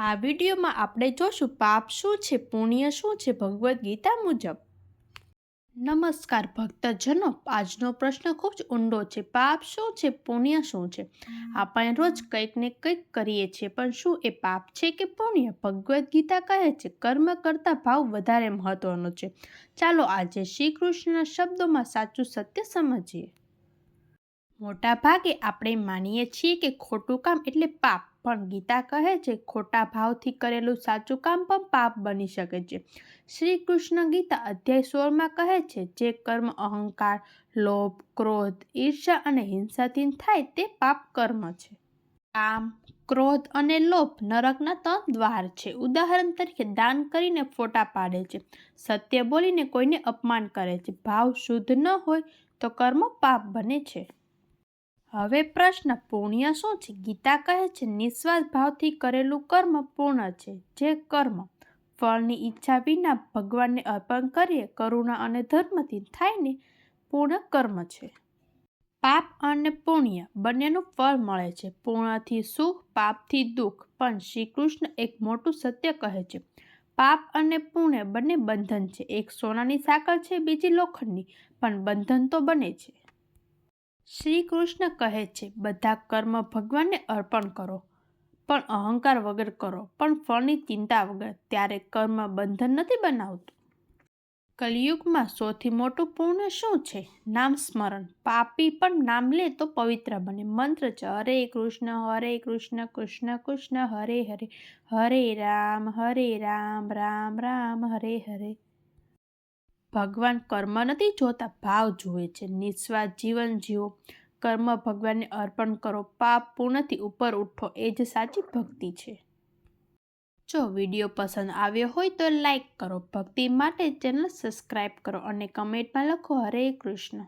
આ વિડીયોમાં આપણે જોશું પાપ શું છે, પુણ્ય શું છે ભગવદ્ ગીતા મુજબ। નમસ્કાર ભક્તજનો, આજનો પ્રશ્ન ખૂબ જ ઊંડો છે। પાપ શું છે, પુણ્ય શું છે? આપણે રોજ કંઈક ને કંઈક કરીએ છીએ, પણ શું એ પાપ છે કે પુણ્ય? ભગવદ્ ગીતા કહે છે કર્મ કરતા ભાવ વધારે મહત્વનો છે। ચાલો આજે શ્રી કૃષ્ણના શબ્દોમાં સાચું સત્ય સમજીએ। મોટા ભાગે આપણે માનીએ છીએ કે ખોટું કામ એટલે પાપ, પણ ગીતા કહે છે ખોટા ભાવથી કરેલું સાચું કામ પણ પાપ બની શકે છે। શ્રી કૃષ્ણ ગીતા અધ્યાય 16 કહે છે જે કર્મ અહંકાર, લોભ, ક્રોધ, ઈર્ષા અને હિંસાથી થાય તે પાપ કર્મ છે। કામ, ક્રોધ અને લોભ નરકના 3 દ્વાર છે। ઉદાહરણ તરીકે દાન કરીને ફોટા પાડે છે, સત્ય બોલીને કોઈને અપમાન કરે છે, ભાવ શુદ્ધ ન હોય તો કર્મ પાપ બને છે। હવે પ્રશ્ન, પુણ્ય શું છે? ગીતા કહે છે નિસ્વાર્થ ભાવથી કરેલું કર્મ પૂર્ણ છે। જે કર્મ ફળની ઈચ્છા વિના ભગવાનને અર્પણ કરીએ, કરુણા અને ધર્મથી થાય ને, પૂર્ણ કર્મ છે। પાપ અને પુણ્ય બંનેનું ફળ મળે છે। પુણ્યથી સુખ, પાપથી દુઃખ। પણ શ્રી કૃષ્ણ એક મોટું સત્ય કહે છે, પાપ અને પુણ્ય બંને બંધન છે। એક સોનાની સાંકળ છે, બીજી લોખંડની, પણ બંધન તો બને છે। શ્રી કૃષ્ણ કહે છે બધા કર્મ ભગવાનને અર્પણ કરો, પણ અહંકાર વગર કરો, પણ ફળની ચિંતા વગર, ત્યારે કર્મ બંધન નથી બનાવતું। કલિયુગમાં સૌથી મોટું પુણ્ય શું છે? નામ સ્મરણ। પાપી પણ નામ લે તો પવિત્ર બને। મંત્ર છે હરે કૃષ્ણ કૃષ્ણ કૃષ્ણ હરે હરે, હરે રામ રામ રામ હરે હરે। ભગવાન કર્મ નથી જોતા, ભાવ જુએ છે। નિસ્વાર્થ જીવન જીવો, કર્મ ભગવાનને અર્પણ કરો, પાપ પુણ્યથી ઉપર ઉઠો, એ જ સાચી ભક્તિ છે। જો વિડીયો પસંદ આવ્યો હોય તો લાઈક કરો, ભક્તિ માટે ચેનલ સબસ્ક્રાઈબ કરો અને કમેન્ટમાં લખો હરે કૃષ્ણ।